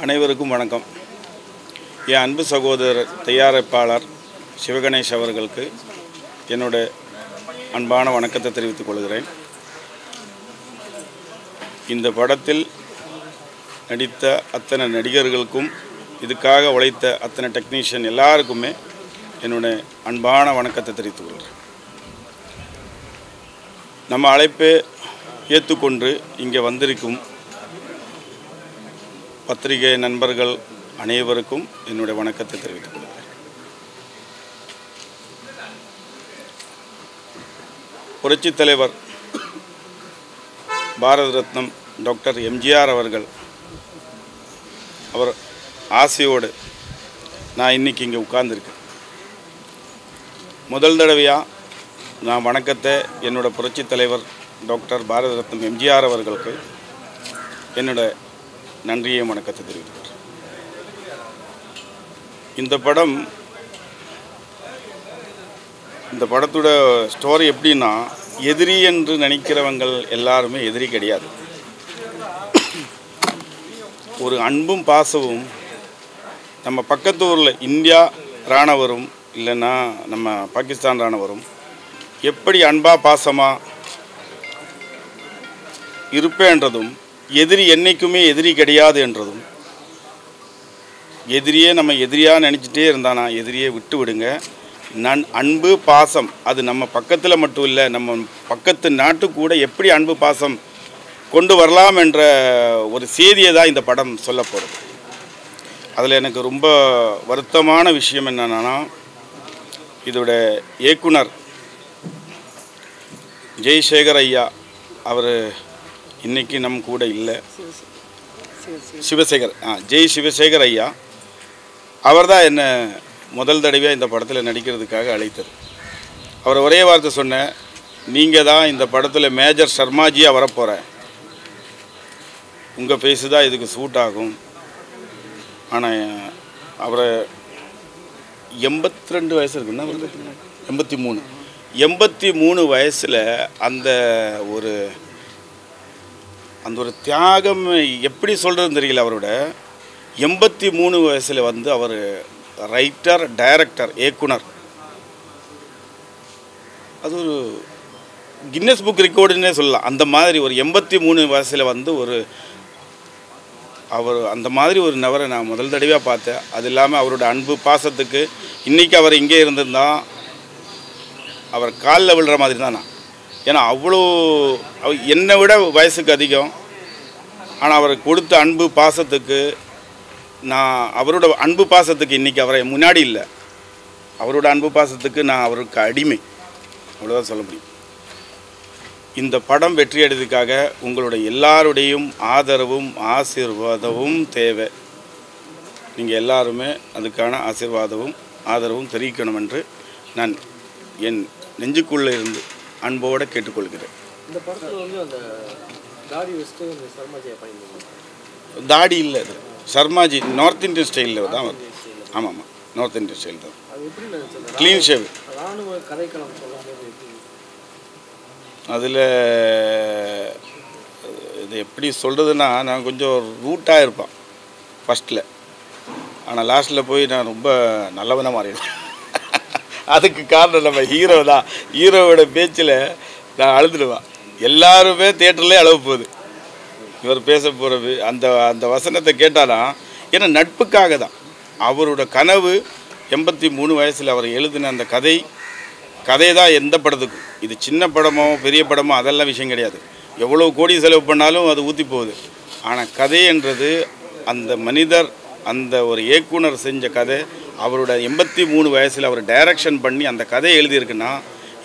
அனைவருக்கும் வணக்கம். என் அன்பு சகோதரர் தயாரிப்பாளர் சிவகணேஷ் அவர்களுக்கு என்னோட அன்பான வணக்கத்தை தெரிவித்துக் கொள்கிறேன். இந்த படத்தில் நடித்த அத்தனை நடிகர்களுக்கும் இதுக்காக உழைத்த அத்தனை டெக்னீஷியன் எல்லாருக்குமே என்னோட அன்பான வணக்கத்தை தெரிவித்துக் கொள்கிறேன். நம்ம அழைப்பை ஏற்றுக்கொண்டு இங்கே வந்திருக்கும் பத்திரிகை நண்பர்கள் அனைவருக்கும் என்னுடைய வணக்கத்தை தெரிவித்துக் கொள்கிறேன். புரட்சித் தலைவர் பாரத ரத்னம் டாக்டர் எம்ஜிஆர் அவர்கள் அவர் ஆசையோடு நான் இன்றைக்கி இங்கே உட்கார்ந்துருக்கேன். முதல் தடவையாக நான் வணக்கத்தை என்னோடய புரட்சித் தலைவர் டாக்டர் பாரத ரத்னம் எம்ஜிஆர் அவர்களுக்கு என்னோட நன்றியை வணக்கத்தை தெரிவிக்கிறேன். இந்த படத்தோட ஸ்டோரி எப்படின்னா, எதிரி என்று நினைக்கிறவங்கள் எல்லாருமே எதிரி கிடையாது. ஒரு அன்பும் பாசமும் நம்ம பக்கத்து ஊரில் இந்தியா இராணுவரும் இல்லைன்னா நம்ம பாகிஸ்தான் இராணுவரும் எப்படி அன்பாக பாசமாக இருப்பேன்றதும், எதிரி என்றைக்குமே எதிரி கிடையாது என்றதும், எதிரியே நம்ம எதிரியாக நினச்சிட்டே இருந்தானா எதிரியே விட்டு விடுங்க. அன்பு பாசம் அது நம்ம பக்கத்தில் மட்டும் இல்லை, நம்ம பக்கத்து நாட்டு கூட எப்படி அன்பு பாசம் கொண்டு வரலாம் என்ற ஒரு செய்தியை தான் இந்த படம் சொல்ல போகிறது. அதில் எனக்கு ரொம்ப வருத்தமான விஷயம் என்னென்னா, இதோட இயக்குனர் ஜெய்சேகர் ஐயா அவர் இன்றைக்கி நம்ம கூட இல்லை. சிவசேகர் ஐயா அவர் தான் என்னை முதல் தடவையாக இந்த படத்தில் நடிக்கிறதுக்காக அழைத்தது. அவர் ஒரே வார்த்தை சொன்னேன், நீங்கள் தான் இந்த படத்தில் மேஜர் சர்மாஜியாக வரப்போகிறேன், உங்கள் பேசு தான் இதுக்கு சூட் ஆகும். ஆனால் அவரை 82 வயசு இருக்குன்னா, 83 வயசில் அந்த ஒரு தியாகம் எப்படி சொல்கிறதுன்னு தெரியல. அவரோட 83 வயசில் அவர் ரைட்டர், டைரக்டர், இயக்குனர். அது ஒரு கின்னஸ் புக் ரெக்கார்டுன்னே சொல்லலாம். அந்த மாதிரி ஒரு 83 வயசில் அவர் அந்த மாதிரி ஒரு நபரை நான் முதல் தடவையாக பார்த்தேன். அது இல்லாமல் அவரோட அன்பு பாசத்துக்கு இன்றைக்கி அவர் இங்கே இருந்திருந்தால் அவர் காலில் விழுற மாதிரி தான் நான். ஏன்னா அவ்வளோ என்னை விட வயசுக்கு அதிகம். ஆனால் அவர் கொடுத்த அன்பு பாசத்துக்கு நான் அவரோட அன்பு பாசத்துக்கு இன்றைக்கி அவரை முன்னாடி இல்லை, அவரோட அன்பு பாசத்துக்கு நான் அவருக்கு அடிமை, அவ்வளோதான் சொல்ல முடியும். இந்த படம் வெற்றி அடைவதற்காக உங்களுடைய எல்லாருடையும் ஆதரவும் ஆசீர்வாதமும் தேவை. நீங்கள் எல்லாருமே அதுக்கான ஆதரவும் தெரிவிக்கணும் என்று நான் என் நெஞ்சுக்குள்ளே இருந்து அன்போடு கேட்டுக்கொள்கிறேன். இந்த படத்தில் அந்த தாடி வச்சுட்டு தாடி இல்லை, அது சர்மாஜி நார்த் இந்தியன் ஸ்டைலில் தான் வருது. ஆமாம், நார்த் இந்தியன் ஸ்டைல் தான். Clean shave. அதில் இது எப்படி சொல்கிறதுன்னா, நான் கொஞ்சம் ரூட்டாக இருப்பேன் ஃபஸ்ட்டில், ஆனால் லாஸ்ட்டில் போய் நான் ரொம்ப நல்லவனாக மாறிடுவேன். அதுக்கு காரணம் நம்ம ஹீரோ தான். ஹீரோவோட பேச்சில் நான் அழுதுடுவேன். எல்லாருமே தேட்டர்லேயே அழுவ போகுது இவர் பேச போகிறது. அந்த வசனத்தை கேட்டானா, ஏன்னா நட்புக்காக தான். அவரோட கனவு 83 வயசில் அவர் எழுதின அந்த கதை தான் எந்த படத்துக்கும். இது சின்ன படமோ பெரிய படமோ அதெல்லாம் விஷயம் கிடையாது. எவ்வளோ கோடி செலவு பண்ணாலும் அது ஊற்றி போகுது. ஆனால் கதைன்றது அந்த மனிதர், அந்த ஒரு இயக்குனர் செஞ்ச கதை, அவரோட 83 வயசில் அவர் டைரக்ஷன் பண்ணி அந்த கதையை எழுதியிருக்குன்னா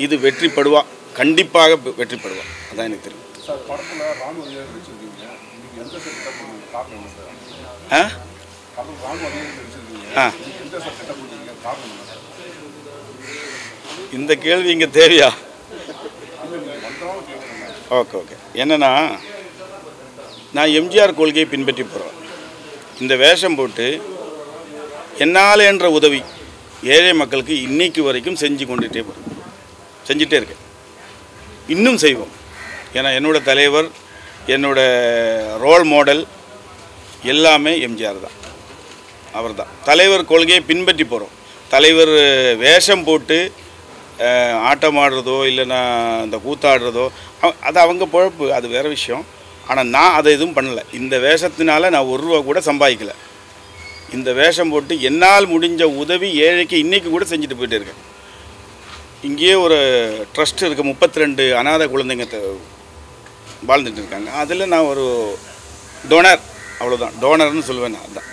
இது வெற்றிப்படுவா, கண்டிப்பாக வெற்றிப்படுவா. அதான் எனக்கு தெரியும். இந்த கேள்வி இங்கே தேவையா? ஓகே. என்னன்னா, நான் எம்ஜிஆர் கொள்கையை பின்பற்றி போகிறேன். இந்த வேஷம் போட்டு என்னால் என்ற உதவி ஏழை மக்களுக்கு இன்னைக்கு வரைக்கும் செஞ்சுட்டே இருக்கேன், இன்னும் செய்வோம். ஏன்னா என்னோடய தலைவர், என்னோட ரோல் மாடல், எல்லாமே எம்ஜிஆர் தான். அவர் தான் தலைவர் கொள்கையை பின்பற்றி போகிறோம். தலைவர் வேஷம் போட்டு ஆட்டம் ஆடுறதோ இல்லைன்னா இந்த கூத்தாடுறதோ அது அவங்க பொழப்பு, அது வேறு விஷயம். ஆனால் நான் அதை எதுவும் பண்ணலை. இந்த வேஷத்தினால நான் ₹1 கூட சம்பாதிக்கலை. இந்த வேஷம் போட்டு என்னால் முடிஞ்ச உதவி ஏழைக்கு இன்றைக்கி கூட செஞ்சுட்டு போயிட்டு இருக்கேன். இங்கேயே ஒரு ட்ரஸ்ட் இருக்குது, 32 அநாத குழந்தைங்க வாழ்ந்துட்டு இருக்காங்க. அதில் நான் ஒரு டோனர், அவ்வளோதான், டோனர்னு சொல்லுவேன். நான் அதுதான்.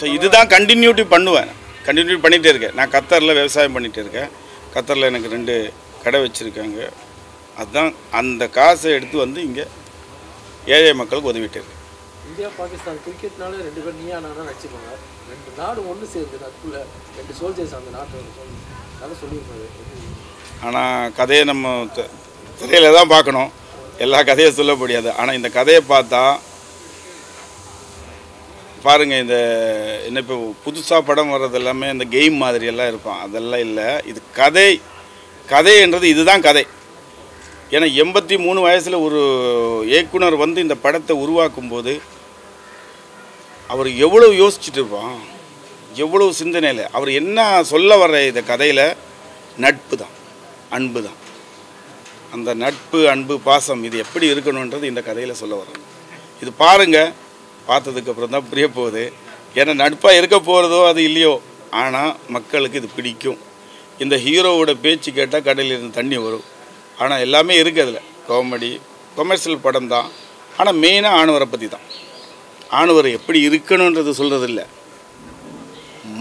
ஸோ இதுதான் கண்டினியூட்டி பண்ணுவேன், கண்டினியூட்டி பண்ணிகிட்டே இருக்கேன். நான் கத்தரில் விவசாயம் பண்ணிகிட்டு இருக்கேன். கத்தரில் எனக்கு 2 கடை வச்சுருக்காங்க. அதுதான் அந்த காசை எடுத்து வந்து இங்கே ஏழை மக்களுக்கு உதவிட்டு இருக்கேன். இந்தியா பாகிஸ்தான் கிரிக்கெட்னால 2 பேர் நீயா நானா நடிச்சிருப்பாங்க. 2 நாடு ஒன்று சேர்ந்து நட்புல 2 சோல்ஜர்ஸ் அந்த நாட்டோட அதை சொல்லியிருப்பாரு. ஆனால் கதையை நம்ம திரையில் தான் பார்க்கணும், எல்லா கதையை சொல்ல முடியாது. ஆனால் இந்த கதையை பார்த்தா பாருங்கள், இந்த என்ன இப்போ புதுசாக படம் வர்றது எல்லாமே இந்த கேம் மாதிரியெல்லாம் இருப்பான், அதெல்லாம் இல்லை. இது கதைன்றது இதுதான் கதை. ஏன்னா 83 வயசில் ஒரு இயக்குனர் வந்து இந்த படத்தை உருவாக்கும்போது அவர் எவ்வளோ யோசிச்சுட்டு இருப்பான், எவ்வளோ சிந்தனையில். அவர் என்ன சொல்ல வர்ற இந்த கதையில் நட்பு தான், அன்பு தான். அந்த நட்பு, அன்பு, பாசம் இது எப்படி இருக்கணுன்றது இந்த கதையில் சொல்ல வர்றோம். இது பாருங்கள், பார்த்ததுக்கப்புறம் தான் புரிய போகுது. ஏன்னா நட்பாக இருக்க போகிறதோ அது இல்லையோ, ஆனால் மக்களுக்கு இது பிடிக்கும். இந்த ஹீரோவோட பேச்சு கேட்டால் கடையில் இருந்து தண்ணி வரும். ஆனால் எல்லாமே இருக்குது அதில். காமெடி, கமர்ஷியல் படம் தான். ஆனால் மெயினாக ஆணவரை பற்றி தான். ஆணவர் எப்படி இருக்கணுன்றது சொல்கிறது இல்லை,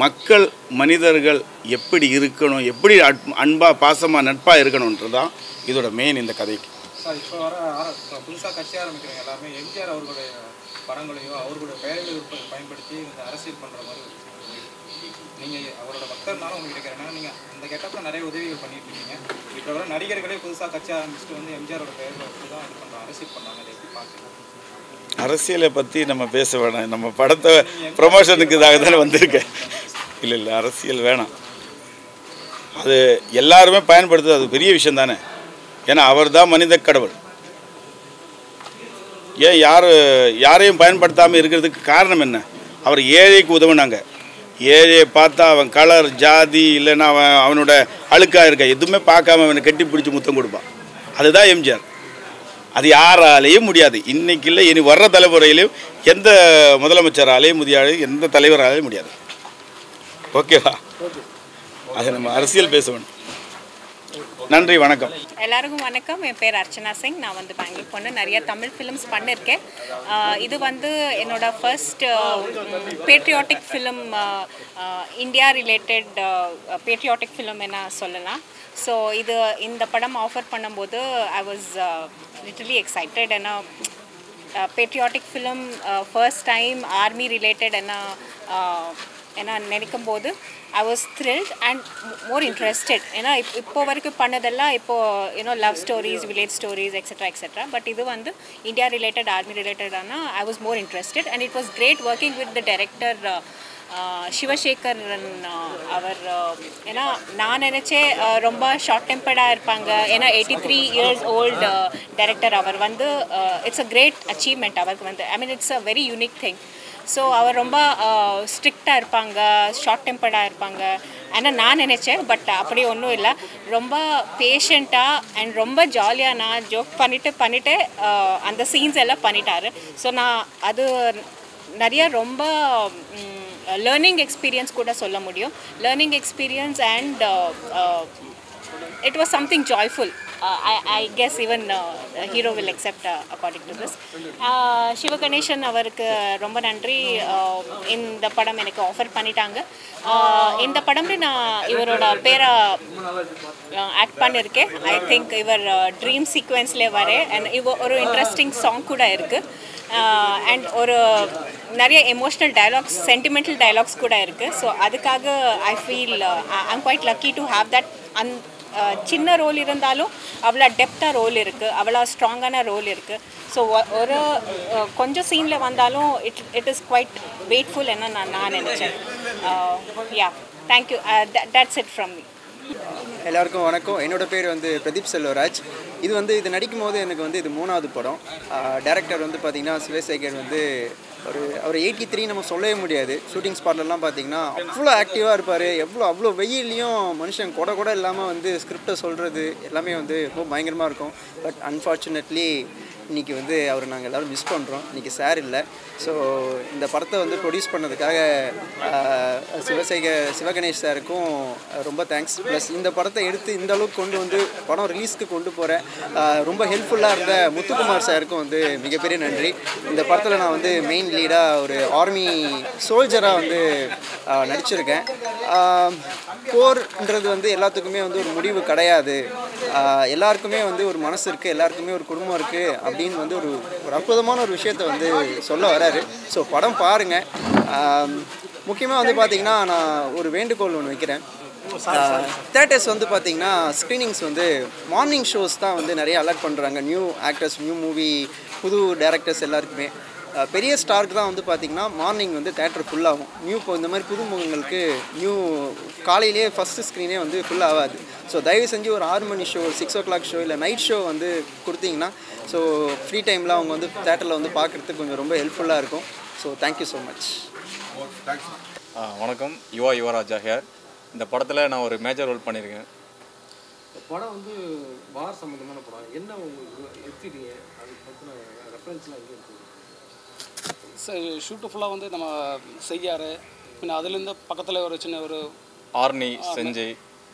மக்கள் மனிதர்கள் எப்படி இருக்கணும், எப்படி அன்பாக பாசமாக நட்பாக இருக்கணுன்றது தான் இதோட மெயின் இந்த கதைக்கு. சார், இப்போ புதுசாக கட்சி ஆரம்பிக்கிறவங்க எல்லாமே எம்ஜிஆர் அவர்களுடைய படங்களையோ அவர்களுடைய பெயர்களை பயன்படுத்தி இந்த அரசியல் பண்ணுற மாதிரி நீங்கள் அவரோட பக்தர்னாலும் உங்களுக்கு கேட்குறேன்னா, நீங்கள் அந்த கெட்டப்பில் நிறைய உதவிகள் பண்ணிட்டு இருக்கீங்க. இப்போ வர நடிகர்களே புதுசாக கட்சி ஆரம்பிச்சுட்டு வந்து எம்ஜிஆரோட பெயர்களை வச்சு தான் இது பண்ணுறாங்க, அரசியல் பண்ணுறாங்க. அதை எப்படி பார்க்குறீங்க? அரசியலை பற்றி நம்ம பேச வேணாம், நம்ம படத்தை ப்ரொமோஷனுக்குதாக தானே வந்திருக்கேன். இல்லை அரசியல் வேணாம், அது எல்லாருமே பயன்படுத்துது, அது பெரிய விஷயம் தானே. ஏன்னா அவர் தான் மனித கடவுள். ஏன் யாரையும் பயன்படுத்தாமல் இருக்கிறதுக்கு காரணம் என்ன? அவர் ஏழைக்கு உதவுனாங்க. ஏழையை பார்த்தா அவன் கலர், ஜாதி, இல்லைன்னா அவனோட அழுக்காக இருக்க எதுவுமே பார்க்காம அவனை கட்டி பிடிச்சி முத்தம் கொடுப்பான். அதுதான் எம்ஜிஆர். அது யாராலேயும் முடியாது. இன்றைக்கி இல்லை, இனி வர்ற தலைமுறையிலையும் எந்த முதலமைச்சராலேயும் முடியாது, எந்த தலைவராலேயும் முடியாது. ஓகேவா? அது நம்ம அரசியல் பேச வேணும். நன்றி, வணக்கம். எல்லாருக்கும் வணக்கம். என் பேர் அர்ச்சனா சிங். நான் வந்து பெங்களூர் பொண்ணு. நிறைய தமிழ் ஃபிலிம்ஸ் பண்ணியிருக்கேன். இது வந்து என்னோட first patriotic film, India related patriotic film என்ன சொல்லலாம். ஸோ இந்த படம் ஆஃபர் பண்ணும்போது ஐ வாஸ் லிட்டரலி எக்ஸைட்டட். ஏன்னா patriotic film first time army related என்ன நினைக்கும் போது I was thrilled and more interested. ஏன்னா இப்போ வரைக்கும் பண்ணதெல்லாம் love stories, village stories etcetera. But இது வந்து இந்தியா ரிலேட்டட், ஆர்மி ரிலேட்டடானா I was more interested. And it was great working with the director Sivasekaran அவர். ஏன்னா நான் நினச்சேன் ரொம்ப ஷார்ட் டெம்பர்டாக இருப்பாங்க. ஏன்னா 83 years old டைரக்டர். அவர் வந்து இட்ஸ் அ கிரேட் அச்சீவ்மெண்ட் அவருக்கு வந்து. I mean it's a very unique thing. So அவர் ரொம்ப ஸ்ட்ரிக்டாக இருப்பாங்க, ஷார்ட் டெம்பர்டாக இருப்பாங்க ஆனால் நான் நினச்சேன். பட் அப்படி ஒன்றும் இல்லை, ரொம்ப பேஷண்ட்டாக அண்ட் ரொம்ப ஜாலியாக நான் ஜோக் பண்ணிவிட்டு அந்த சீன்ஸ் எல்லாம் பண்ணிட்டாரு. ஸோ நான் அது நிறைய ரொம்ப லேர்னிங் எக்ஸ்பீரியன்ஸ் கூட சொல்ல முடியும். Learning experience and it was something joyful. I guess even hero will accept according to this. Sivaganesan அவருக்கு ரொம்ப நன்றி. இந்த படம் எனக்கு ஆஃபர் பண்ணிட்டாங்க. இந்த படம்ல நான் இவரோட பேரை ஆக்ட் பண்ணியிருக்கேன். ஐ திங்க் இவர் ட்ரீம் சீக்வென்ஸ்லேயே வரேன். அண்ட் ஒரு இன்ட்ரெஸ்டிங் சாங் கூட இருக்குது. அண்ட் ஒரு நிறைய எமோஷ்னல் டைலாக்ஸ், சென்டிமெண்டல் டைலாக்ஸ் கூட இருக்குது. ஸோ அதுக்காக I feel I'm quite lucky to have that. சின்ன ரோல் இருந்தாலும் அவ்வளோ டெப்த்தாக ரோல் இருக்குது, அவ்வளோ ஸ்ட்ராங்கான ரோல் இருக்குது. ஸோ ஒரு கொஞ்சம் சீனில் வந்தாலும் இட் இஸ் குவைட் வெயிட்ஃபுல் என்ன நான் நினச்சேன். Yeah, thank you. That's it from me. எல்லாருக்கும் வணக்கம். என்னோட பேர் வந்து பிரதீப் செல்வராஜ். இது வந்து இது நடிக்கும் போது எனக்கு வந்து இது 3வது படம். டைரக்டர் வந்து பார்த்திங்கன்னா சிவசேகர் வந்து அவர் 83 நம்ம சொல்லவே முடியாது. ஷூட்டிங் ஸ்பாட்லலாம் பார்த்திங்கன்னா அவ்வளோ ஆக்டிவாக இருப்பார். அவ்வளோ வெயிலையும் மனுஷன் கூட இல்லாமல் வந்து ஸ்கிரிப்டை சொல்கிறது எல்லாமே வந்து ரொம்ப பயங்கரமாக இருக்கும். பட் அன்ஃபார்ச்சுனேட்லி இன்றைக்கி வந்து அவர் நாங்கள் எல்லோரும் மிஸ் பண்ணுறோம். இன்றைக்கி சார் இல்லை. ஸோ இந்த படத்தை வந்து ப்ரொடியூஸ் பண்ணதுக்காக சிவகணேஷ் சாருக்கும் ரொம்ப தேங்க்ஸ். ப்ளஸ் இந்த படத்தை எடுத்து இந்த அளவுக்கு கொண்டு வந்து படம் ரிலீஸ்க்கு கொண்டு போகிற ரொம்ப ஹெல்ப்ஃபுல்லாக இருந்த முத்துக்குமார் சாருக்கும் வந்து மிகப்பெரிய நன்றி. இந்த படத்தில் நான் வந்து மெயின் லீடாக ஒரு ஆர்மி சோல்ஜராக வந்து நடிச்சிருக்கேன். போர்ன்றது வந்து எல்லாத்துக்குமே வந்து ஒரு முடிவு கிடையாது. எல்லாருக்குமே வந்து ஒரு மனசு இருக்குது, எல்லாருக்குமே ஒரு குடும்பம் இருக்குது அப்படின்னு வந்து ஒரு அற்புதமான ஒரு விஷயத்தை வந்து சொல்ல வராரு. ஸோ படம் பாருங்கள். முக்கியமாக வந்து பார்த்திங்கன்னா நான் ஒரு வேண்டுகோள் ஒன்று வைக்கிறேன். தேட்டர்ஸ் வந்து பார்த்திங்கன்னா ஸ்க்ரீனிங்ஸ் வந்து மார்னிங் ஷோஸ் தான் வந்து நிறைய அலர்ட் பண்ணுறாங்க. நியூ ஆக்டர்ஸ், நியூ மூவி, புது டேரக்டர்ஸ் எல்லாருக்குமே. பெரிய ஸ்டாருக்கு தான் வந்து பார்த்திங்கன்னா மார்னிங் வந்து தேட்டர் ஃபுல்லாகும். இப்போ இந்த மாதிரி புதுமுகங்களுக்கு காலையிலேயே ஃபஸ்ட்டு ஸ்க்ரீனே வந்து ஃபுல் ஆகாது. ஸோ தயவு செஞ்சு ஒரு 6 மணி ஷோ, 6 o'clock ஷோ இல்லை நைட் ஷோ வந்து கொடுத்தீங்கன்னா ஸோ ஃப்ரீ டைமில் அவங்க வந்து தேட்டரில் வந்து பார்க்குறதுக்கு கொஞ்சம் ரொம்ப ஹெல்ப்ஃபுல்லாக இருக்கும். So thank you so much. வணக்கம், யுவராஜா ஹியர். இந்த படத்தில் நான் ஒரு மேஜர் ரோல் பண்ணியிருக்கேன். படம் வந்து வார் சம்மந்தமான படம். என்ன உங்களுக்கு எடுத்துட்டீங்க, அதுக்கு பற்றின ரெஃபரன்ஸ்லாம் எங்கே இருக்குது? ஷூட்டு ஃபுல்லாக வந்து நம்ம செய்யாறு, பின்ன அதுலேருந்து பக்கத்தில் ஒரு சின்ன ஒரு ஆர்னி செஞ்சை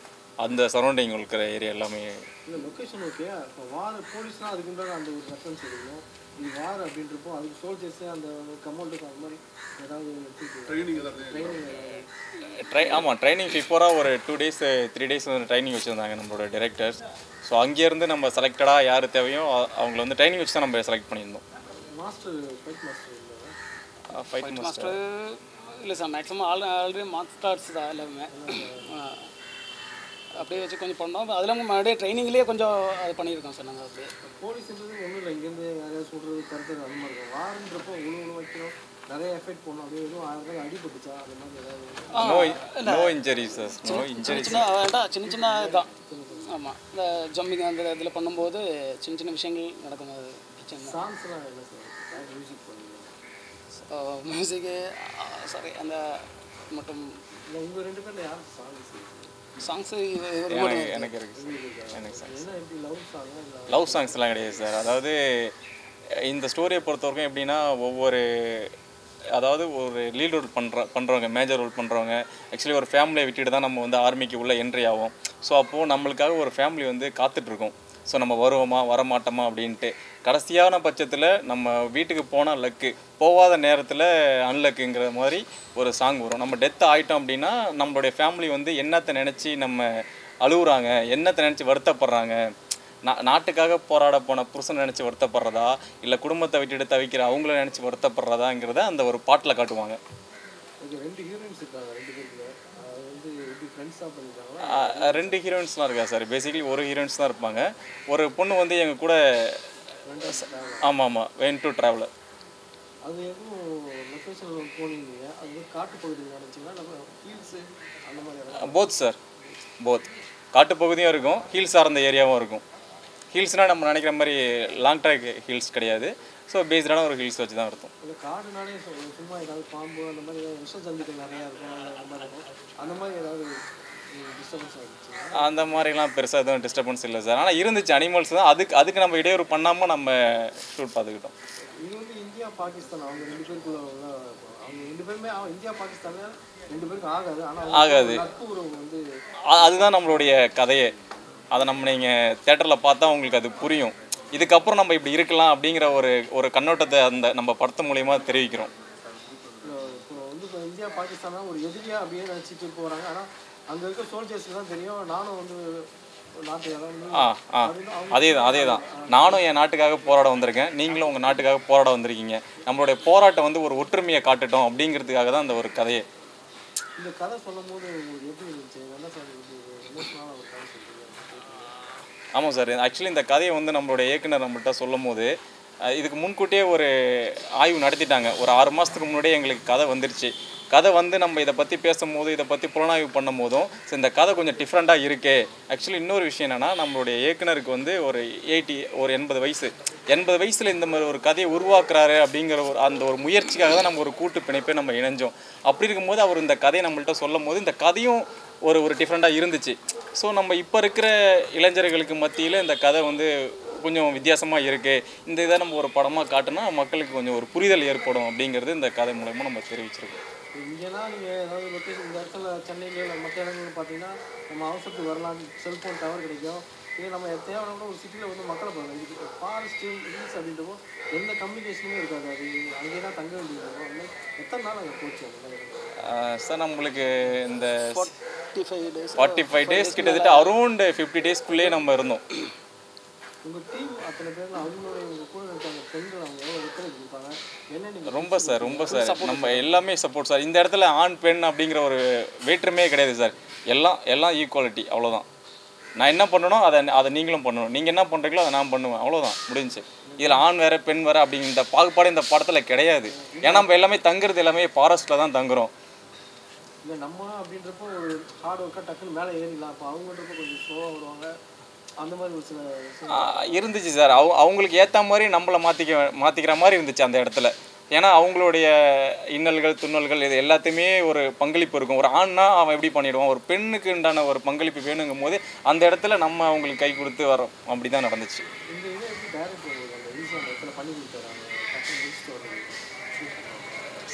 அந்த சரௌண்டிங் இருக்கிற ஏரியா எல்லாமே. இந்த லொக்கேஷன் ஓகே. இப்போ வார் போலீஸ்னால் அதுக்கு உண்டான அந்த ஒரு ரெஃபரன்ஸ் எடுக்கணும். இது வார் அப்படின்றப்போ அதுக்கு சோல்ஜர்ஸு அந்த கமௌண்ட்டுக்கு அந்த மாதிரி ஏதாவது ஆமாம், ட்ரைனிங் ஃபிஃபோராக ஒரு 2 days 3 days வந்து ட்ரைனிங் வச்சுருந்தாங்க நம்மளோட டைரக்டர்ஸ். ஸோ அங்கேருந்து நம்ம செலக்டடாக யார் தேவையோ அவங்கள வந்து ட்ரைனிங் வச்சு தான் நம்ம செலக்ட் பண்ணியிருந்தோம். மாஸ்டர் ஃபைட் மாஸ்டர் இல்லை சார், மேக்ஸிமம் ஆல்ரெடி மாஸ்டர்ஸ் தான் எல்லாமே. அப்படியே வச்சு கொஞ்சம் பண்ணோம். அதில் மறுபடியும் ட்ரைனிங்லேயே கொஞ்சம் அது பண்ணியிருக்கோம் சார் நாங்கள். அப்படியே போலீஸ்ன்றது ஒன்றும் இல்லை, இங்கேருந்து யாரையாவது சொல்கிறது தடுக்கிறது அந்த மாதிரி இருக்கும். வாரன்றப்போ ஒன்று வைக்கணும், நிறைய எஃபெக்ட் பண்ணணும். அப்படியே எதுவும் 1000 அடிபட்டுச்சா அந்த மாதிரி ஏதாவது? No injuries sir, no injuries. சின்ன சின்ன இதுதான். ஆமாம், இந்த ஜம்பிங் அந்த இதில் பண்ணும்போது சின்ன சின்ன விஷயங்கள் நடக்கும். அது சாங்ஸ்லாம் இல்லை சார், மியூசிக் பண்ணுங்க. மியூசிக்கு சாரி அந்த மட்டும் இல்லை. உங்கள் 2 பேரில் யார் சாங்ஸு எனக்கு இருக்குது. எனக்கு சாங்ஸ் என்ன எப்படி லவ் சாங்? லவ் சாங்ஸ்லாம் கிடையாது சார். அதாவது இந்த ஸ்டோரியை பொறுத்த வரைக்கும் எப்படின்னா அதாவது ஒரு லீட் ரோல் பண்ணுறவங்க, மேஜர் ரோல் பண்ணுறவங்க ஆக்சுவலி ஒரு ஃபேமிலியை விட்டுட்டு தான் நம்ம வந்து ஆர்மிக்கு உள்ளே என்ட்ரி ஆகும். ஸோ அப்போது நம்மளுக்காக ஒரு ஃபேமிலி வந்து காத்துட்ருக்கோம். ஸோ நம்ம வருவோமா வரமாட்டோமா அப்படின்ட்டு. கடைசியான பட்சத்தில் நம்ம வீட்டுக்கு போனால் லக்கு, போகாத நேரத்தில் அன்லக்குங்கிற மாதிரி ஒரு சாங் வரும். நம்ம டெத் ஆகிட்டோம் அப்படின்னா நம்மளுடைய ஃபேமிலி வந்து என்னத்தை நினச்சி நம்ம அழுகுறாங்க, என்னத்தை நினச்சி வருத்தப்படுறாங்க, நாட்டுக்காக போராட போன புருஷன் நினச்சி வருத்தப்படுறதா இல்லை குடும்பத்தை விட்டுட்டு தவிக்கிற அவங்கள நினச்சி வருத்தப்படுறதாங்கிறத அந்த ஒரு பாட்டில் காட்டுவாங்க. 2 ஹீரோயின்ஸ் இருக்காங்க, 2 பேருக்கு வந்து எப்படி ஃப்ரெண்ட்ஸாக பண்ணிருக்காங்க? 2 ஹீரோயின்ஸ்லாம் இருக்கா சார். பேசிக்கலி ஒரு ஹீரோயின்ஸ் தான் இருப்பாங்க. ஒரு பொண்ணு வந்து எங்கள் கூட ஆமாம் வென் டு ட்ராவலர். அது எதுவும் லொக்கேஷன் போனீங்க, அது காட்டு பகுதியில் நினச்சிங்கன்னா நம்ம ஹீல்ஸு அந்த மாதிரி? Both sir, both. காட்டுப்பகுதியும் இருக்கும், ஹில்ஸ் சார்ந்த ஏரியாவும் இருக்கும். ஹில்ஸ்னால் நம்ம நினைக்கிற மாதிரி லாங் ட்ராக் ஹில்ஸ் கிடையாது. ஸோ பேஸ்டான ஒரு ஹில்ஸ் வச்சு தான் இருக்கும். அந்த காடுனாலே சும்மா ஏதாவது பாம்பு அந்த மாதிரி ஏதாவது விஷ ஜந்துக்கள் நிறையா இருக்கும், அந்த மாதிரி இருக்கும். அந்த மாதிரி ஏதாவது டிஸ்டர்பன்ஸ் ஆகிடுச்சு? அந்த மாதிரிலாம் பெருசாக எதுவும் டிஸ்டர்பன்ஸ் இல்லை சார். ஆனால் இருந்துச்சு அனிமல்ஸ் தான். அதுக்கு நம்ம இடையூறு பண்ணாமல் நம்ம ஷூட் பார்த்துக்கிட்டோம். இது வந்து இந்தியா பாகிஸ்தான் அவங்க 2 பேருக்குள்ள அவங்க 2 பேருமே இந்தியா பாகிஸ்தான் 2 பேருக்கு ஆகாது. ஆனால் நட்பு உறவு வந்து அதுதான் நம்மளுடைய கதையே. அதை நம்ம நீங்கள் தேட்டரில் பார்த்தா உங்களுக்கு அது புரியும். இதுக்கப்புறம் நம்ம இப்படி இருக்கலாம் அப்படிங்கிற ஒரு கண்ணோட்டத்தை அந்த நம்ம படத்து மூலயமா தெரிவிக்கிறோம். இப்போ வந்து இந்தியா பாகிஸ்தானா ஒரு எதிரியா அப்படியே நினச்சிட்டு போகிறாங்க. ஆனால் அங்கே இருக்க சோல்ஜர்ஸ்க்கு தான் தெரியும் நானும் வந்து அதே தான் நானும் என் நாட்டுக்காக போராட வந்திருக்கேன், நீங்களும் உங்கள் நாட்டுக்காக போராட வந்திருக்கீங்க. நம்மளுடைய போராட்டம் வந்து ஒரு ஒற்றுமையை காட்டுட்டோம் அப்படிங்கிறதுக்காக தான் அந்த ஒரு கதையே. இந்த கதை சொல்லும் போது எப்படி இருந்துச்சு? ஆமாம் சார், ஆக்சுவலி இந்த கதையை வந்து நம்மளுடைய இயக்குனர் நம்மள்கிட்ட சொல்லும் போது இதுக்கு முன்கூட்டியே ஒரு ஆய்வு நடத்திட்டாங்க. ஒரு 6 மாதத்துக்கு முன்னாடியே எங்களுக்கு கதை வந்துருச்சு. கதை வந்து நம்ம இதை பற்றி பேசும்போது இதை பற்றி புலனாய்வு பண்ணும் போதும் ஸோ இந்த கதை கொஞ்சம் டிஃப்ரெண்ட்டாக இருக்கே. ஆக்சுவலி இன்னொரு விஷயம் என்னென்னா நம்மளுடைய இயக்குனருக்கு வந்து ஒரு 80 வயசு 80 வயசில் இந்த மாதிரி ஒரு கதையை உருவாக்குறாரு அப்படிங்கிற அந்த ஒரு முயற்சிக்காக தான் நம்ம ஒரு கூட்டு பிணைப்பை நம்ம இணைஞ்சோம். அப்படி இருக்கும்போது அவர் இந்த கதையை நம்மள்கிட்ட சொல்லும் போது இந்த கதையும் ஒரு டிஃப்ரெண்ட்டாக இருந்துச்சு. ஸோ நம்ம இப்போ இருக்கிற இளைஞர்களுக்கு மத்தியில் இந்த கதை வந்து கொஞ்சம் வித்தியாசமாக இருக்குது, இந்த இதை நம்ம ஒரு படமாக காட்டினா மக்களுக்கு கொஞ்சம் ஒரு புரிதல் ஏற்படும் அப்படிங்கிறது இந்த கதை மூலமாக நம்ம தெரிவிச்சிருக்கோம். இங்கேனா நீங்கள் ஏதாவது லொக்கேஷன் இந்த இடத்துல சென்னையில் மற்ற இடங்கள் பார்த்தீங்கன்னா நம்ம அவசரத்துக்கு வரலாம், செல்ஃபோன் டவர் கிடைக்கும். இதே நம்ம தேவையான ஒரு சிட்டியில் வந்து மக்களை பார்க்கலாம். ஃபாரஸ்ட்டு ஹில்ஸ் அப்படின்றப்போ எந்த கம்யூனிகேஷனுமே இருக்காது. அது அங்கே தான் தங்க வேண்டியது. அந்த எத்தனை நாள் அங்கே போச்சு சார்? நம்மளுக்கு இந்த 45 டேஸ் கிட்டத்தட்ட அரௌண்ட் 50 டேஸ்க்குள்ளேயே நம்ம இருந்தோம். உங்கள் டீம் அத்தனை பேர் அவங்களுடைய உங்கள் கூட இருக்காங்க பெண்கள், அவங்க எவ்வளோ ஒத்துழைப்பு கொடுப்பாங்க என்ன? ரொம்ப சார் நம்ம எல்லாமே சப்போர்ட் சார். இந்த இடத்துல ஆண் பெண் அப்படிங்கிற ஒரு வேற்றுமையே கிடையாது சார். எல்லாம் ஈக்குவாலிட்டி, அவ்வளோதான். நான் என்ன பண்ணணும் அதை நீங்களும் பண்ணணும், நீங்கள் என்ன பண்ணுறீங்களோ அதை நான் பண்ணுவேன், அவ்வளோதான், முடிஞ்சு. இதில் ஆண் வேறு பெண் வேறு அப்படிங்கிற பாகுபாடு இந்த படத்தில் கிடையாது. ஏன்னா நம்ம எல்லாமே தங்குறது எல்லாமே ஃபாரஸ்ட்டில் தான் தங்குறோம். இல்லை நம்ம அப்படின்றப்போ ஒரு ஹார்ட் ஒர்க்காக டக்குன்னு மேலே ஏறிடலாம். அப்போ அவங்கன்றப்போ கொஞ்சம் ஸ்லோவாக வருவாங்க, அந்த மாதிரி ஒரு சில இருந்துச்சு சார். அவங்களுக்கு ஏற்ற மாதிரி நம்மளை மாற்றிக்கிற மாதிரி இருந்துச்சு அந்த இடத்துல. ஏன்னா அவங்களுடைய இன்னல்கள் துண்ணல்கள் இது எல்லாத்தையுமே ஒரு பங்களிப்பு இருக்கும். ஒரு ஆண்னா அவன் எப்படி பண்ணிவிடுவான், ஒரு பெண்ணுக்கு உண்டான ஒரு பங்களிப்பு வேணுங்கும் போது அந்த இடத்துல நம்ம அவங்களுக்கு கை கொடுத்து வரோம். அப்படி தான் நடந்துச்சு. இந்த இதை எப்படி டைரக்ட் ஈஸியாக அந்த இடத்துல பண்ணி கொடுத்துறாங்க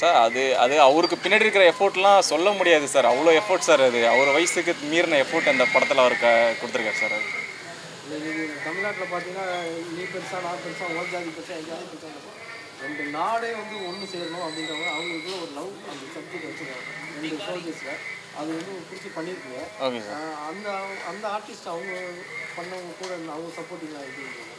சார்? அது அவருக்கு பின்னாடி இருக்கிற எஃபோர்ட்லாம் சொல்ல முடியாது சார். அவ்வளோ எஃபோர்ட் சார். அது அவர் வயசுக்கு மீறின எஃபோர்ட் அந்த படத்தில் அவர் கொடுத்துருக்காரு சார். அது தமிழ்நாட்டில் பார்த்தீங்கன்னா நீ பெருசா நான் பெருசா ஓ ஜாதி பெருசா எங்கேயாவது பெருசா ரெண்டு நாடே வந்து ஒன்று சேரணும் அப்படின்றவங்க அவங்களுக்குள்ள ஒரு லவ் அந்த சப்ஜெக்ட் வச்சுருக்காங்க 2 சோல்ஜர்ஸில். அது வந்து பிடிச்சி பண்ணியிருக்கீங்க. அந்த அந்த ஆர்டிஸ்ட் அவங்க பண்ணவங்க கூட அவங்க சப்போர்ட்டிங்காக இருக்குது.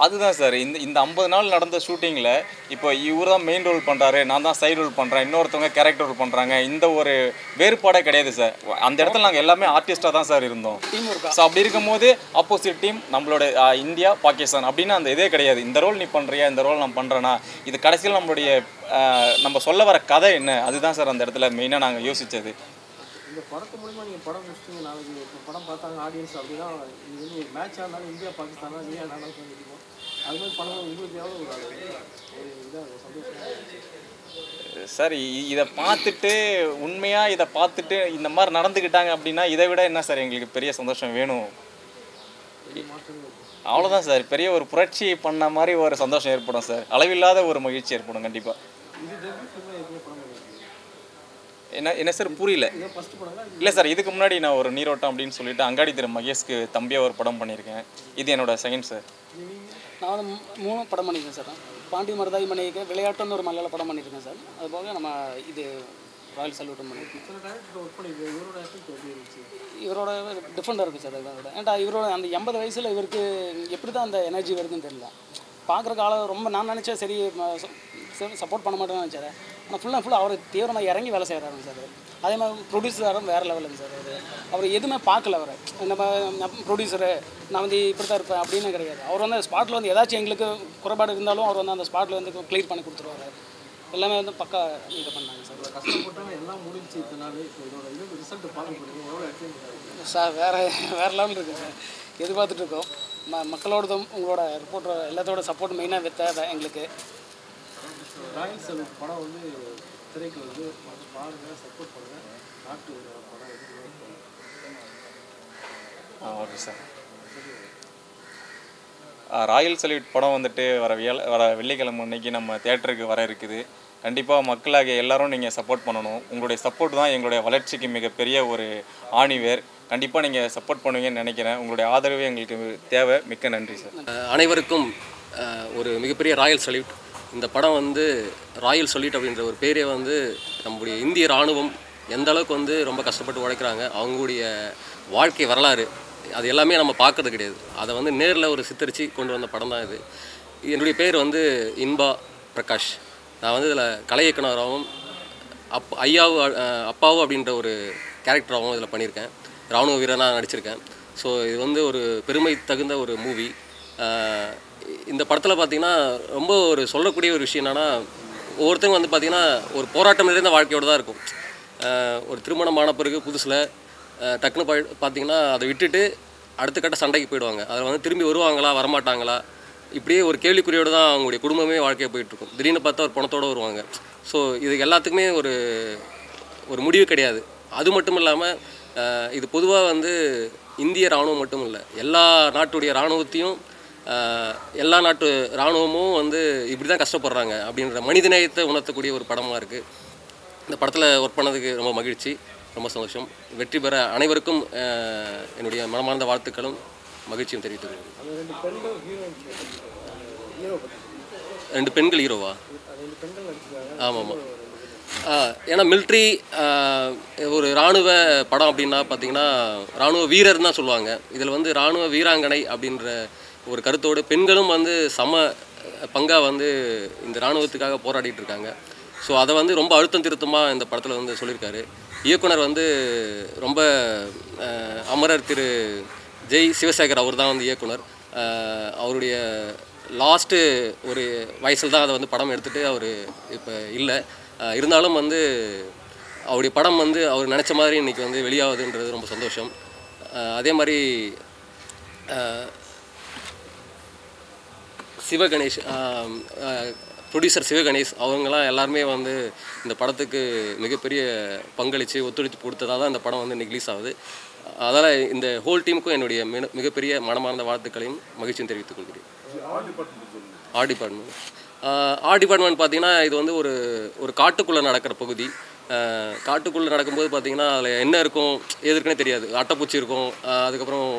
அதுதான் சார். இந்த 50 நாள் நடந்த ஷூட்டிங்கில் இப்போ இவர் தான் மெயின் ரோல் பண்ணுறாரு, நான் தான் சைடு ரோல் பண்ணுறேன், இன்னொருத்தவங்க கேரக்டர் ரோல் பண்ணுறாங்க, இந்த ஒரு வேறுபாடே கிடையாது சார். அந்த இடத்துல நாங்கள் எல்லாமே ஆர்டிஸ்டாக தான் சார் இருந்தோம். ஸோ அப்படி இருக்கும்போது ஆப்போசிட் டீம் நம்மளோட இந்தியா பாகிஸ்தான் அப்படின்னு அந்த இதே கிடையாது. இந்த ரோல் நீ பண்ணுறியா, இந்த ரோல் நான் பண்ணுறேன்னா, இது கடைசியில் நம்ம சொல்ல வர கதை என்ன, அதுதான் சார் அந்த இடத்துல மெயினாக நாங்கள் யோசித்தது. இந்த படத்து மூலிமா நீங்கள் படம் முடிச்சிட்டிங்க, நாளைக்கு படம் பார்த்தாங்க ஆடியன்ஸ் அப்படின்னா இது வந்து ஒரு மேட்சாக இருந்தாலும் இந்தியா பாகிஸ்தான் தான் இந்தியா நானும் சொல்லியிருக்கோம். அது மாதிரி படம் உங்களுக்கு எவ்வளோ ஒரு இதாக சந்தோஷமாக சார்? இதை பார்த்துட்டு உண்மையாக இதை பார்த்துட்டு இந்த மாதிரி நடந்துக்கிட்டாங்க அப்படின்னா இதை விட என்ன சார் எங்களுக்கு பெரிய சந்தோஷம் வேணும்? அவ்வளோதான் சார். பெரிய ஒரு புரட்சி பண்ண மாதிரி ஒரு சந்தோஷம் ஏற்படும் சார். அளவில்லாத ஒரு மகிழ்ச்சி ஏற்படும் கண்டிப்பாக. என்ன சார் புரியல? இல்லை சார், இதுக்கு முன்னாடி நான் ஒரு நீரோட்டம் அப்படின்னு சொல்லிட்டு அங்காடி திரு மகேஷ்க்கு தம்பியாக ஒரு படம் பண்ணியிருக்கேன். இது என்னோட செகண்ட் சார். நான் வந்து 3 படம் பண்ணியிருக்கேன் சார். பாண்டி மருதாய் மணிக்கு விளையாட்டுன்னு ஒரு மலையாள படம் பண்ணியிருக்கேன் சார். அது போக நம்ம இது ராயல் சல்யூட்டும் பண்ணியிருக்கேன். இவரோட டிஃப்ரெண்டாக இருக்குது சார். இதோட ஏன்டா இவரோட அந்த 80 வயசில் இவருக்கு எப்படி தான் அந்த எனர்ஜி வருதுன்னு தெரியல. பார்க்குற காலம் ரொம்ப நான் நினச்சேன் சரி சப்போர்ட் பண்ண மாட்டேன்னு நினச்சேன். ஆனால் ஃபுல்லாக அவர் தீவிரமாக இறங்கி வேலை செய்கிறாருங்க சார். அதே மாதிரி ப்ரொடியூசரும் வேறு லெவலுங்க சார். அவர் எதுவுமே பார்க்கல. அவர் நம்ம ப்ரொடியூசரு நான் வந்து இப்படி தான் இருப்பேன் அப்படின்னு கிடையாது. அவர் வந்து ஸ்பாட்டில் வந்து ஏதாச்சும் எங்களுக்கு குறைபாடு இருந்தாலும் அவர் வந்து அந்த ஸ்பாட்டில் வந்து கிளியர் பண்ணி கொடுத்துருவாரு. எல்லாமே வந்து பக்கா இது பண்ணாங்க சார். கஷ்டப்பட்டாங்க எல்லாம் முடிஞ்சு இதனால இதோட இது ரிசல்ட் பார்க்க போகிறீங்க எவ்வளோ எக்ஸ்பீரியன்ஸ் சார்? வேறு லெவல் இருக்குது சார். எதிர்பார்த்துட்டு இருக்கோம். மக்களோடதும் உங்களோட ரிப்போர்ட்டர் எல்லாத்தோட சப்போர்ட் மெயினாக தேவை எங்களுக்கு. ராயல் சல்யூட் படம் வந்து திரைக்கு வந்து பாருங்கள், சப்போர்ட் பண்ணுங்கள். நாட்டு படம் ஓகே சார். ராயல் சல்யூட் படம் வந்துட்டு வர வெள்ளிக்கிழமை அன்னைக்கு நம்ம தியேட்டருக்கு வர இருக்குது. கண்டிப்பாக மக்களாகிய எல்லாரும் நீங்கள் சப்போர்ட் பண்ணணும். உங்களுடைய சப்போர்ட் தான் எங்களுடைய வளர்ச்சிக்கு மிகப்பெரிய ஒரு ஆணிவேர். கண்டிப்பாக நீங்கள் சப்போர்ட் பண்ணுவீங்கன்னு நினைக்கிறேன். உங்களுடைய ஆதரவு எங்களுக்கு தேவை. மிக்க நன்றி சார். அனைவருக்கும் ஒரு மிகப்பெரிய ராயல் சல்யூட். இந்த படம் வந்து ராயல் சல்யூட் அப்படின்ற ஒரு பேரே வந்து நம்முடைய இந்திய இராணுவம் எந்த அளவுக்கு வந்து ரொம்ப கஷ்டப்பட்டு உழைக்கிறாங்க, அவங்களுடைய வாழ்க்கை வரலாறு அது எல்லாமே நம்ம பார்க்கறது கிடையாது. அதை வந்து நேரில் ஒரு சித்தரித்து கொண்டு வந்த படம் தான் இது. என்னுடைய பேர் வந்து இன்பா பிரகாஷ். நான் வந்து இதில் கலை இயக்குனராகவும் அப்பாவும் அப்படின்ற ஒரு கேரக்டராகவும் இதில் பண்ணியிருக்கேன். இராணுவ வீரனாக நடிச்சிருக்கேன். ஸோ இது வந்து ஒரு பெருமை தகுந்த ஒரு மூவி. இந்த படத்தில் பார்த்திங்கன்னா ரொம்ப ஒரு சொல்லக்கூடிய ஒரு விஷயம் என்னென்னா, ஒவ்வொருத்தரும் வந்து பார்த்திங்கன்னா ஒரு போராட்டம் நிறைந்த வாழ்க்கையோடு தான் இருக்கும். ஒரு திருமணமான பிறகு புதுசில் டக்குன்னு பார்த்திங்கன்னா அதை விட்டுட்டு அடுத்த கட்ட சண்டைக்கு போயிடுவாங்க. அதில் வந்து திரும்பி வருவாங்களா வரமாட்டாங்களா இப்படியே ஒரு கேள்விக்குறியோடு தான் அவங்களுடைய குடும்பமே வாழ்க்கையை போயிட்டுருக்கும். திடீர்னு பார்த்தா ஒரு பணத்தோடு வருவாங்க. ஸோ இது எல்லாத்துக்குமே ஒரு முடிவு கிடையாது. அது மட்டும் இல்லாமல் இது பொதுவாக வந்து இந்திய இராணுவம் மட்டும் இல்லை, எல்லா நாட்டுடைய இராணுவத்தையும் எல்லா நாட்டு இராணுவமும் வந்து இப்படி தான் கஷ்டப்படுறாங்க அப்படின்ற மனிதநேயத்தை உணர்த்தக்கூடிய ஒரு படமாக இருக்குது. இந்த படத்தில் ஒர்க் பண்ணதுக்கு ரொம்ப மகிழ்ச்சி, ரொம்ப சந்தோஷம். வெற்றி பெற அனைவருக்கும் என்னுடைய மனமார்ந்த வாழ்த்துக்களும் மகிழ்ச்சியும் தெரிவித்துக் ரெண்டு பெண்கள் ஹீரோவா? ஆமாம் ஆமாம். ஏன்னா மிலிட்ரி ஒரு இராணுவ படம் அப்படின்னா பார்த்திங்கன்னா இராணுவ வீரர் தான் சொல்லுவாங்க. இதில் வந்து இராணுவ வீராங்கனை அப்படின்ற ஒரு கருத்தோடு பெண்களும் வந்து சம பங்காக வந்து இந்த இராணுவத்துக்காக போராடிட்டு இருக்காங்க. ஸோ அதை வந்து ரொம்ப அழுத்தம் திருத்தமாக இந்த படத்தில் வந்து சொல்லியிருக்காரு. இயக்குனர் வந்து ரொம்ப அமரர் திரு ஜெய் சிவசேகர் அவர் தான் வந்து இயக்குனர். அவருடைய லாஸ்ட்டு ஒரு வயசில் தான் அதை வந்து படம் எடுத்துகிட்டு அவர் இப்போ இல்லை. இருந்தாலும் வந்து அவருடைய படம் வந்து அவர் நினச்ச மாதிரி இன்றைக்கி வந்து வெளியாகுதுன்றது ரொம்ப சந்தோஷம். அதே மாதிரி சிவகணேஷ், ப்ரொடியூசர் சிவகணேஷ் அவங்களாம் எல்லாருமே வந்து இந்த படத்துக்கு மிகப்பெரிய பங்களித்து ஒத்துழைப்பு கொடுத்ததாக தான் இந்த படம் வந்து இன்றைக்கி ரிலீஸ் ஆகுது. அதனால் இந்த ஹோல் டீமுக்கும் என்னுடைய மிகப்பெரிய மனமார்ந்த வாழ்த்துக்களையும் மகிழ்ச்சியும் தெரிவித்துக் கொள்கிறேன். ஆர்ட் டிபார்ட்மெண்ட் பார்த்திங்கன்னா இது வந்து ஒரு காட்டுக்குள்ளே நடக்கிற பகுதி. காட்டுக்குள்ளே நடக்கும்போது பார்த்திங்கன்னா அதில் என்ன இருக்கும் எதுக்குன்னே தெரியாது. அட்டைப்பூச்சி இருக்கும், அதுக்கப்புறம்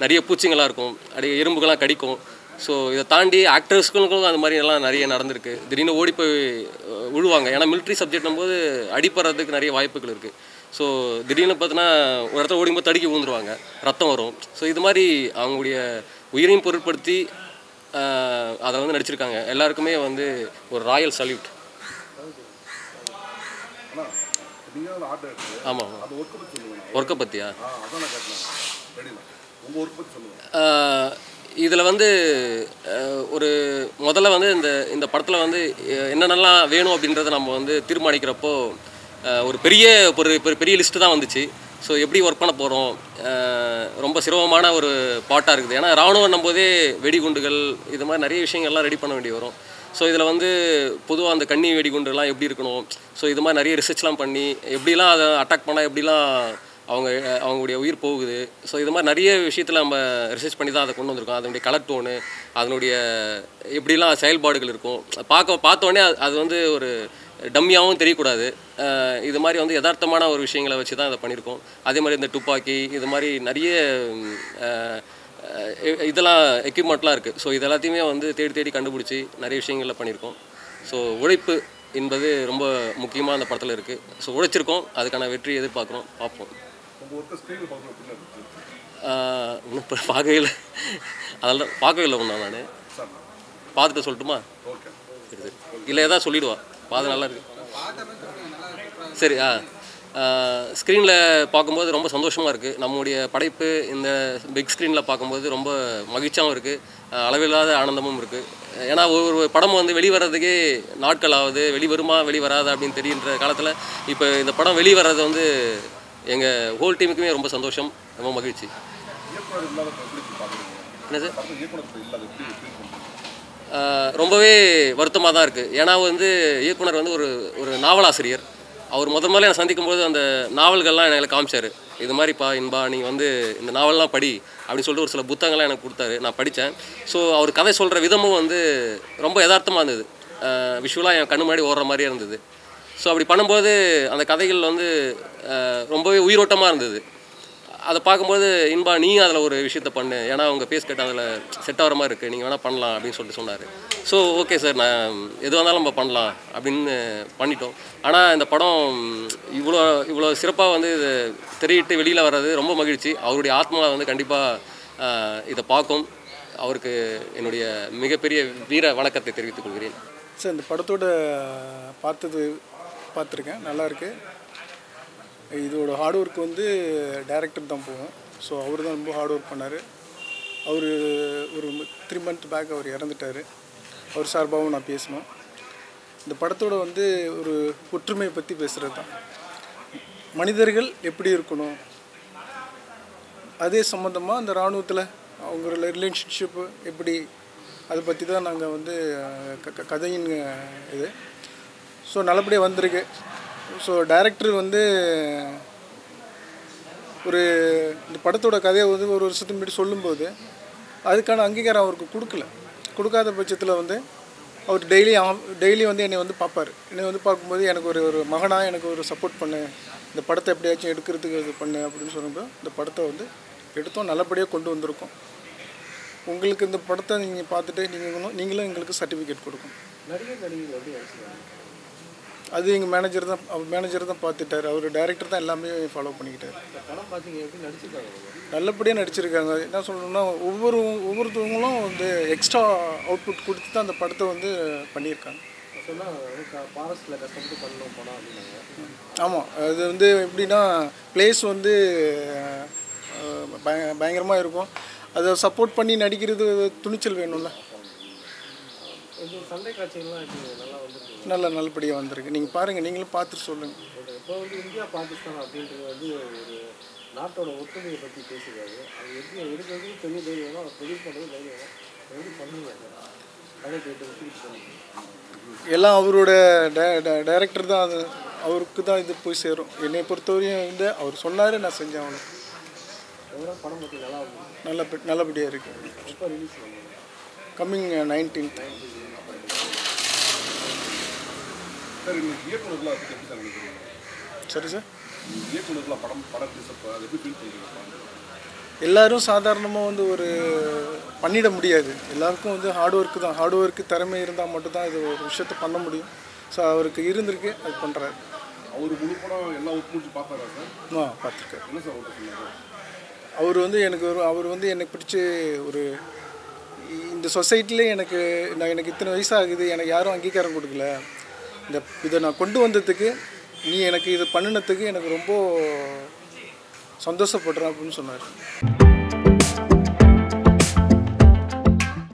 நிறைய பூச்சிங்களாக இருக்கும், அப்படியே எறும்புகள்லாம் கடிக்கும். ஸோ இதை தாண்டி ஆக்டர்ஸ்களுக்கும் அது மாதிரி எல்லாம் நிறைய நடந்திருக்கு. திடீர்னு ஓடி போய் விழுவாங்க. ஏன்னா மிலிட்ரி சப்ஜெக்ட்னும் போது அடிப்படுறதுக்கு நிறைய வாய்ப்புகள் இருக்குது. ஸோ திடீர்னு பார்த்தீங்கன்னா ஒரு இடத்துல ஓடிம்போது தடுக்கி விழுந்துருவாங்க, ரத்தம் வரும். ஸோ இது மாதிரி அவங்களுடைய உயிரையும் பொருட்படுத்தி அதை வந்து நடிச்சிருக்காங்க. எல்லாருக்குமே வந்து ஒரு ராயல் சல்யூட். ஆமாம், ஒர்க்கை பற்றியா? இதில் வந்து முதல்ல வந்து இந்த படத்தில் வந்து என்னென்னலாம் வேணும் அப்படின்றத நம்ம வந்து தீர்மானிக்கிறப்போ ஒரு பெரிய லிஸ்ட்டு தான் வந்துச்சு. ஸோ எப்படி ஒர்க் பண்ண போகிறோம், ரொம்ப சிரமமான ஒரு பாட்டாக இருக்குது. ஏன்னா இராணுவம் போதே வெடிகுண்டுகள் இது மாதிரி நிறைய விஷயங்கள்லாம் ரெடி பண்ண வேண்டி வரும். ஸோ இதில் வந்து பொதுவாக அந்த கண்ணி வெடிகுண்டுலாம் எப்படி இருக்கணும், ஸோ இது மாதிரி நிறைய ரிசர்ச்லாம் பண்ணி எப்படிலாம் அதை அட்டாக் பண்ணால் எப்படிலாம் அவங்களுடைய உயிர் போகுது. ஸோ இது மாதிரி நிறைய விஷயத்தில் நம்ம ரிசர்ச் பண்ணி தான் அதை கொண்டு வந்திருக்கோம். அதனுடைய கலர் டோனு, அதனுடைய எப்படிலாம் செயல்பாடுகள் இருக்கும், பார்த்தோன்னே அது வந்து ஒரு டம்மியாகவும் தெரியக்கூடாது. இது மாதிரி வந்து யதார்த்தமான ஒரு விஷயங்களை வச்சு தான் இதை பண்ணியிருக்கோம். அதே மாதிரி இந்த துப்பாக்கி இது மாதிரி நிறைய இதெல்லாம் எக்யூப்மெண்ட்லாம் இருக்குது. ஸோ இது எல்லாத்தையுமே வந்து தேடி கண்டுபிடிச்சி நிறைய விஷயங்களில் பண்ணியிருக்கோம். ஸோ உழைப்பு என்பது ரொம்ப முக்கியமாக அந்த படத்தில் இருக்குது. ஸோ உழைச்சிருக்கோம், அதுக்கான வெற்றி எதிர்பார்க்குறோம், பார்ப்போம். இன்னும் பார்க்கவே அதெல்லாம் பார்க்கவே இல்லை ஒன்றா. நான் பார்த்துட்டு சொல்லட்டுமா? சரி இல்லை எதாவது சொல்லிவிடுவா, பார்த்து நல்லா இருக்கு. சரி. ஸ்க்ரீனில் பார்க்கும்போது ரொம்ப சந்தோஷமாக இருக்குது. நம்முடைய படைப்பு இந்த பிக் ஸ்க்ரீனில் பார்க்கும்போது ரொம்ப மகிழ்ச்சியாகவும் இருக்குது, அளவில்லாத ஆனந்தமும் இருக்குது. ஏன்னா ஒரு படம் வந்து வெளிவரதுக்கே நாட்கள் ஆகுது, வெளிவராது அப்படின்னு தெரிகின்ற காலத்தில் இப்போ இந்த படம் வெளிவரது வந்து எங்கள் ஹோல் டீமுக்குமே ரொம்ப சந்தோஷம், ரொம்ப மகிழ்ச்சி. என்ன சார்? ரொம்பவே வருத்தமாக தான் இருக்குது. ஏன்னா வந்து இயக்குனர் வந்து ஒரு நாவலாசிரியர். அவர் முதல்ல என்னை சந்திக்கும்போது அந்த நாவல்கள்லாம் எனக்கு காமிச்சார். இது மாதிரிப்பா இன்பா நீங்கள் வந்து இந்த நாவல்லாம் படி அப்படின்னு சொல்லிட்டு ஒரு சில புத்தகங்கள்லாம் எனக்கு கொடுத்தாரு. நான் படித்தேன். ஸோ அவர் கதை சொல்கிற விதமும் வந்து ரொம்ப யதார்த்தமாக இருந்தது, விஷுவலாக என் கண்ணு முன்னாடி ஓடுற மாதிரியே இருந்தது. ஸோ அப்படி பண்ணும்போது அந்த கதைகள் வந்து ரொம்பவே உயிரோட்டமாக இருந்தது. அதை பார்க்கும்போது இன்பா நீ அதில் ஒரு விஷயத்த பண்ணு, ஏன்னா அவங்க பேஸ் கட்ட அதில் செட் ஆகிற மாதிரி இருக்குது, நீங்கள் வேணால் பண்ணலாம் அப்படின்னு சொல்லிட்டு சொன்னார். ஸோ ஓகே சார், நான் எதுவாக இருந்தாலும் நம்ம பண்ணலாம் அப்படின்னு பண்ணிட்டோம். ஆனால் இந்த படம் இவ்வளோ சிறப்பாக வந்து இது திரையிட்டு வெளியில் வர்றது ரொம்ப மகிழ்ச்சி. அவருடைய ஆத்மா வந்து கண்டிப்பாக இதை பார்க்கும். அவருக்கு என்னுடைய மிகப்பெரிய வீர வணக்கத்தை தெரிவித்துக் கொள்கிறேன். சார் இந்த படத்தோட பார்த்துருக்கேன், நல்லாயிருக்கு. இதோட ஹார்ட் ஒர்க் வந்து டைரக்டர் தான் போகும். ஸோ அவர் தான் ரொம்ப ஹார்ட் ஒர்க் பண்ணார். அவர் ஒரு 3 months பேக் அவர் இறந்துட்டார். அவர் சார்பாகவும் நான் பேசணும். இந்த படத்தோட வந்து ஒரு ஒற்றுமையை பற்றி பேசுகிறது தான். மனிதர்கள் எப்படி இருக்கணும், அதே சம்மந்தமாக அந்த இராணுவத்தில் அவங்களோட ரிலேஷன்ஷிப்பு எப்படி, அதை பற்றி தான் நாங்கள் வந்து கதையின் இது. ஸோ நல்லபடியாக வந்திருக்கு. ஸோ டைரக்டர் வந்து இந்த படத்தோட கதையை வந்து ஒரு வருஷத்துக்கு முன்னாடி சொல்லும்போது அதுக்கான அங்கீகாரம் அவருக்கு கொடுக்காத பட்சத்தில் வந்து அவர் டெய்லி வந்து என்னை வந்து பார்ப்பார். என்னை வந்து பார்க்கும்போது எனக்கு ஒரு மகனாக எனக்கு ஒரு சப்போர்ட் பண்ணு, இந்த படத்தை எப்படியாச்சும் எடுக்கிறதுக்கு இது பண்ணு அப்படின்னு சொல்லும்போது இந்த படத்தை வந்து எடுத்தோம், நல்லபடியாக கொண்டு வந்திருக்கோம். உங்களுக்கு இந்த படத்தை நீங்கள் பார்த்துட்டு நீங்களும் எங்களுக்கு சர்டிஃபிகேட் கொடுக்கணும். அது எங்கள் மேனேஜர் தான் பார்த்துட்டார். அவர் டைரக்டர் தான் எல்லாமே ஃபாலோ பண்ணிக்கிட்டார். நல்லபடியாக நடிச்சிருக்காங்க. என்ன சொல்லணும்னா ஒவ்வொருத்தவங்களும் வந்து எக்ஸ்ட்ரா அவுட்புட் கொடுத்து தான் அந்த படத்தை வந்து பண்ணியிருக்காங்க. ஆமாம், அது வந்து எப்படின்னா பிளேஸ் வந்து பயங்கரமாக இருக்கும். அதை சப்போர்ட் பண்ணி நடிக்கிறது துணிச்சல் வேணும்ல. நல்லபடியாக வந்திருக்கு. நீங்கள் பாருங்கள், நீங்களும் பார்த்துட்டு சொல்லுங்கள். இப்போ வந்து இந்தியா பாகிஸ்தான் அப்படின்றது வந்து ஒரு நாட்டோட ஒற்றுமையை பற்றி பேசுகிறாரு. அது எப்படி எடுக்கிறதுக்கு பெரிய தைரியம், அதை ப்ரொடியூஸ் பண்ணுறது தைரியம், எப்படி பண்ணுவீங்க? அதை கேட்டு எல்லாம் அவரோட டைரக்டர் தான், அது அவருக்கு தான் இது போய் சேரும். என்னை பொறுத்தவரையும் வந்து அவர் சொன்னார், நான் செஞ்சேன். அவனுக்கு படம் பற்றி நல்லபடியாக இருக்குது. எப்போ ரிலீஸ் பண்ணுங்க? Coming 19th. சார் இன்னைக்கு இயக்குனர்லாம் அதை எப்படி சார் நினைக்கிறீங்க? சரி சார், இயக்குனர்லாம் படம் பேசப்போ அதை எப்படி ஃபீல் பண்ணுறீங்க? எல்லோரும் சாதாரணமாக வந்து பண்ணிட முடியாது. எல்லாருக்கும் வந்து ஹார்ட் ஒர்க்கு திறமை இருந்தால் மட்டும்தான் இது ஒரு விஷயத்தை பண்ண முடியும். ஸோ அவருக்கு இருந்திருக்கு, அது பண்ணுறாரு. அவர் முழு படம் எல்லாம் ஒப்புமுடிச்சு பார்த்தாரா சார்? பார்த்துருக்காரு. என்ன சார் அவர்கிட்ட சொன்னார்? அவர் வந்து எனக்கு பிடிச்சி இந்த சொசைட்டிலே எனக்கு இத்தனை வயசாகுது, எனக்கு யாரும் அங்கீகாரம் கொடுக்கல, இதை நான் கொண்டு வந்ததுக்கு நீ எனக்கு இது பண்ணினதுக்கு எனக்கு ரொம்ப சந்தோஷப்படுறேன் அப்படின்னு சொன்னார்.